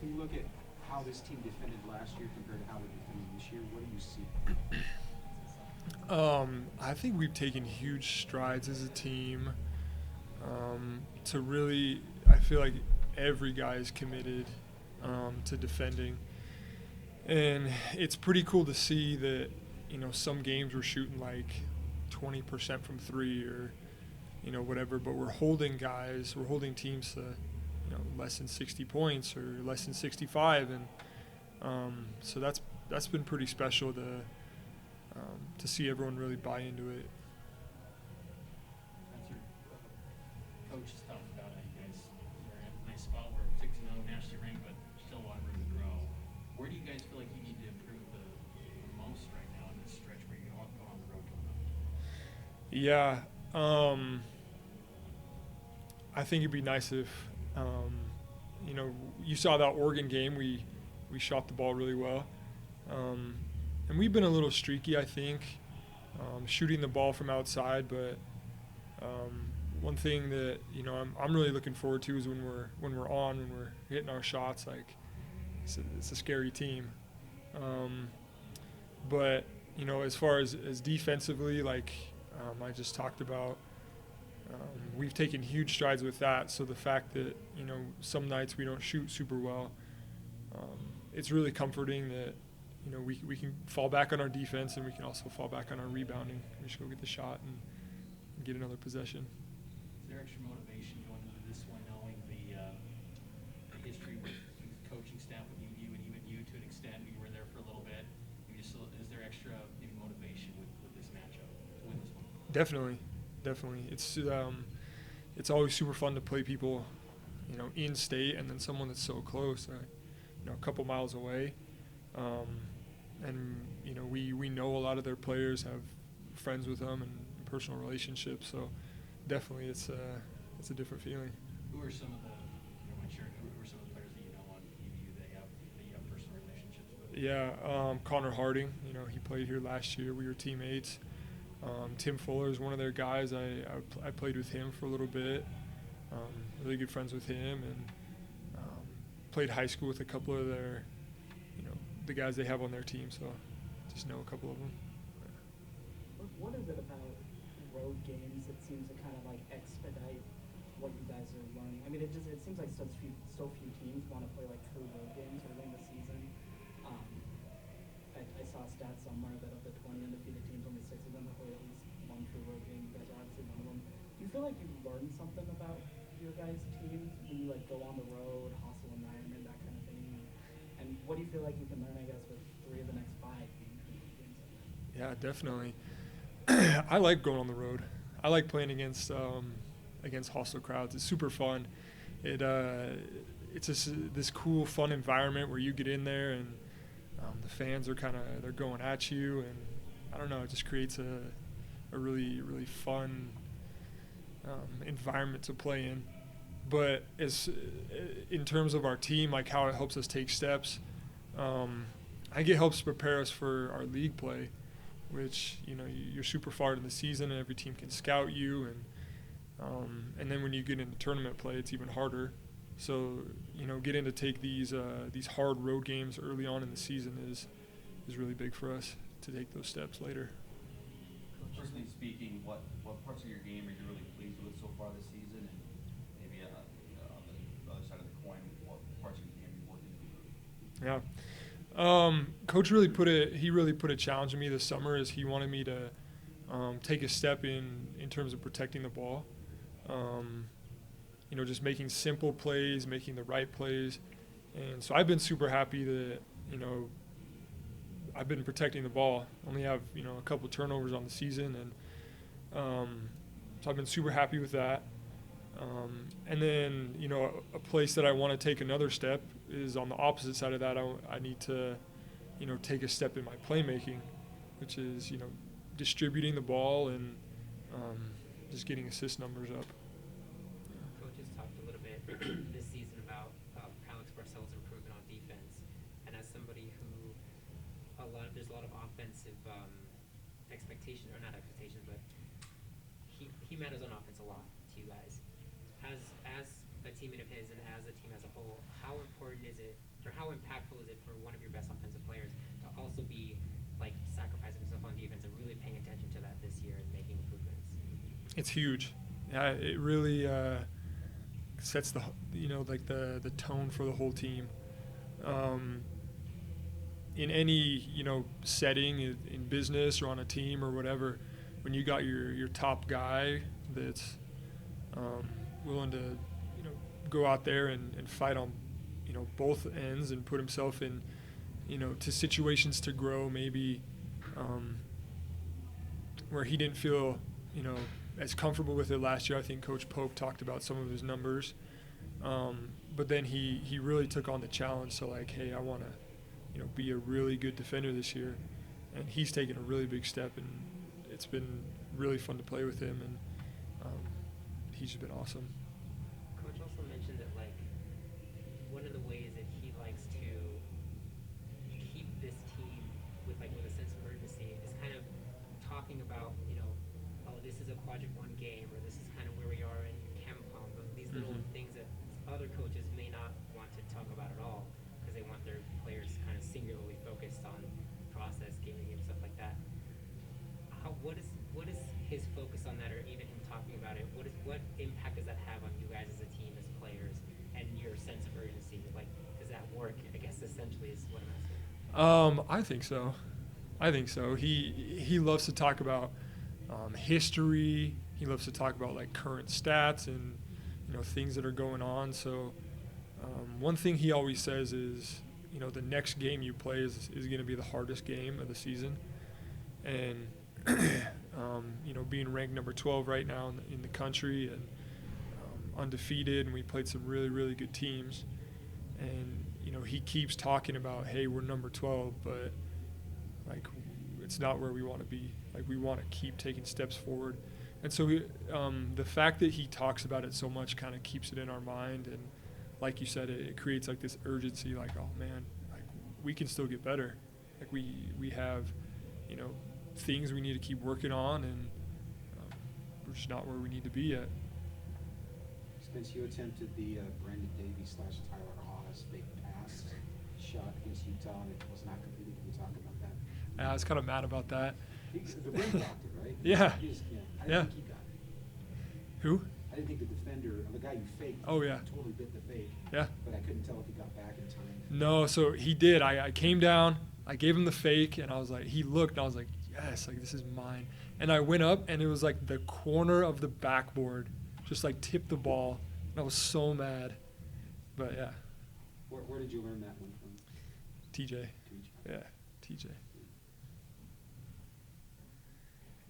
when you look at how this team defended last year compared to how they're defending this year, what do you see? I think we've taken huge strides as a team to really. I feel like every guy is committed to defending, and it's pretty cool to see that some games we're shooting like 20% from three or whatever, but we're holding teams to less than 60 points or less than 65, and so that's been pretty special to see everyone really buy into it. That's your coach has talked about how you guys are in a nice spot where 6-0 national rank, but still a lot of room to grow. Where do you guys feel like you need to improve the most right now in this stretch where you're going on the road coming up? Yeah, I think it'd be nice if you saw that Oregon game. We shot the ball really well, and we've been a little streaky, I think, shooting the ball from outside. But one thing that I'm really looking forward to is when we're hitting our shots. Like it's a scary team, but as far as defensively, like I just talked about. We've taken huge strides with that. So the fact that some nights we don't shoot super well, it's really comforting that we can fall back on our defense and we can also fall back on our rebounding. We just go get the shot and get another possession. Is there extra motivation going into this one, knowing the history with the coaching staff with UU and even you to an extent? You were there for a little bit. Is there extra maybe motivation with this matchup to win this one? Definitely. It's always super fun to play people, in state, and then someone that's so close, a couple miles away, and we know a lot of their players, have friends with them and personal relationships. So definitely, it's a different feeling. Who are some of the who are some of the players that you know on UVU that you have personal relationships with? Yeah, Connor Harding. He played here last year. We were teammates. Tim Fuller is one of their guys. I played with him for a little bit. Really good friends with him, and played high school with a couple of their, the guys they have on their team. So just know a couple of them. What is it about road games that seems to kind of like expedite what you guys are learning? I mean, it seems like so few teams want to play like true road games early in the season. I saw a stat somewhere that of the 20 undefeated teams, only 6 of them have played at least one true road game. You guys are obviously one of them. Do you feel like you've learned something about your guys' teams when you like go on the road, hostile environment, that kind of thing? And what do you feel like you can learn, I guess, with 3 of the next 5 being true road games? Yeah, definitely. I like going on the road. I like playing against hostile crowds. It's super fun. It's just this cool, fun environment where you get in there and the fans are they're going at you, and I don't know, it just creates a really, really fun environment to play in. But in terms of our team, like how it helps us take steps, I think it helps prepare us for our league play, which you're super far in the season and every team can scout you, and then when you get into tournament play, it's even harder. So getting to take these hard road games early on in the season is really big for us to take those steps later. Personally speaking, what parts of your game are you really pleased with so far this season, and maybe on the other side of the coin, what parts of your game are you working through? Yeah. Coach really put a challenge on me this summer. Is he wanted me to take a step in terms of protecting the ball. Just making simple plays, making the right plays. And so I've been super happy that, I've been protecting the ball. Only have, a couple turnovers on the season. And so I've been super happy with that. And then, a place that I want to take another step is on the opposite side of that. I need to, take a step in my playmaking, which is, distributing the ball and just getting assist numbers up. This season about Alex Barcelo's improvement on defense, and as somebody who there's a lot of offensive expectations, or not expectations, but he matters on offense a lot to you guys. As a teammate of his and as a team as a whole, how how important is it, or how impactful is it for one of your best offensive players to also be like sacrificing himself on defense and really paying attention to that this year and making improvements? It's huge. Yeah, it really sets the like the tone for the whole team. In any setting in business or on a team or whatever, when you got your top guy that's willing to go out there and fight on both ends and put himself in to situations to grow, maybe where he didn't feel as comfortable with it last year. I think Coach Pope talked about some of his numbers, but then he really took on the challenge. So like, hey, I want to be a really good defender this year, and he's taken a really big step, and it's been really fun to play with him, and he's just been awesome. Coach also mentioned that like one of the ways that he likes to keep this team with a sense of urgency is kind of talking about oh, this is a Quadrant 1 game, or this is kind of where we are in Chem Pump, and these little things that other coaches may not want to talk about at all because they want their players kind of singularly focused on process, gaming, and stuff like that. What is his focus on that, or even him talking about it? What impact does that have on you guys as a team, as players, and your sense of urgency? Like, does that work? I guess essentially is what I'm asking. I think so. He loves to talk about history. He loves to talk about like current stats and things that are going on. So one thing he always says is the next game you play is going to be the hardest game of the season, and being ranked number 12 right now in the country and undefeated, and we played some really, really good teams, and he keeps talking about, hey, we're number 12, but like it's not where we want to be. Like, we want to keep taking steps forward. And so the fact that he talks about it so much kind of keeps it in our mind, and like you said, it creates like this urgency, like, oh man, like we can still get better. Like we have things we need to keep working on, and we're just not where we need to be yet. Spence, you attempted the Brandon Davies / Tyler Haas big pass shot against Utah, and it was not completed. Can we talk about that? I was kind of mad about that. The rim blocked it, right? Yeah. I Yeah. didn't think he got it. Who? I didn't think the defender, the guy you faked, Oh, yeah. totally bit the fake. Yeah. But I couldn't tell if he got back in time. No, so he did. I came down, I gave him the fake, and I was like, he looked, and I was like, yes, like this is mine. And I went up, and it was like the corner of the backboard, just like tipped the ball, and I was so mad. But yeah, Where did you learn that one from? TJ. TJ. Yeah, TJ.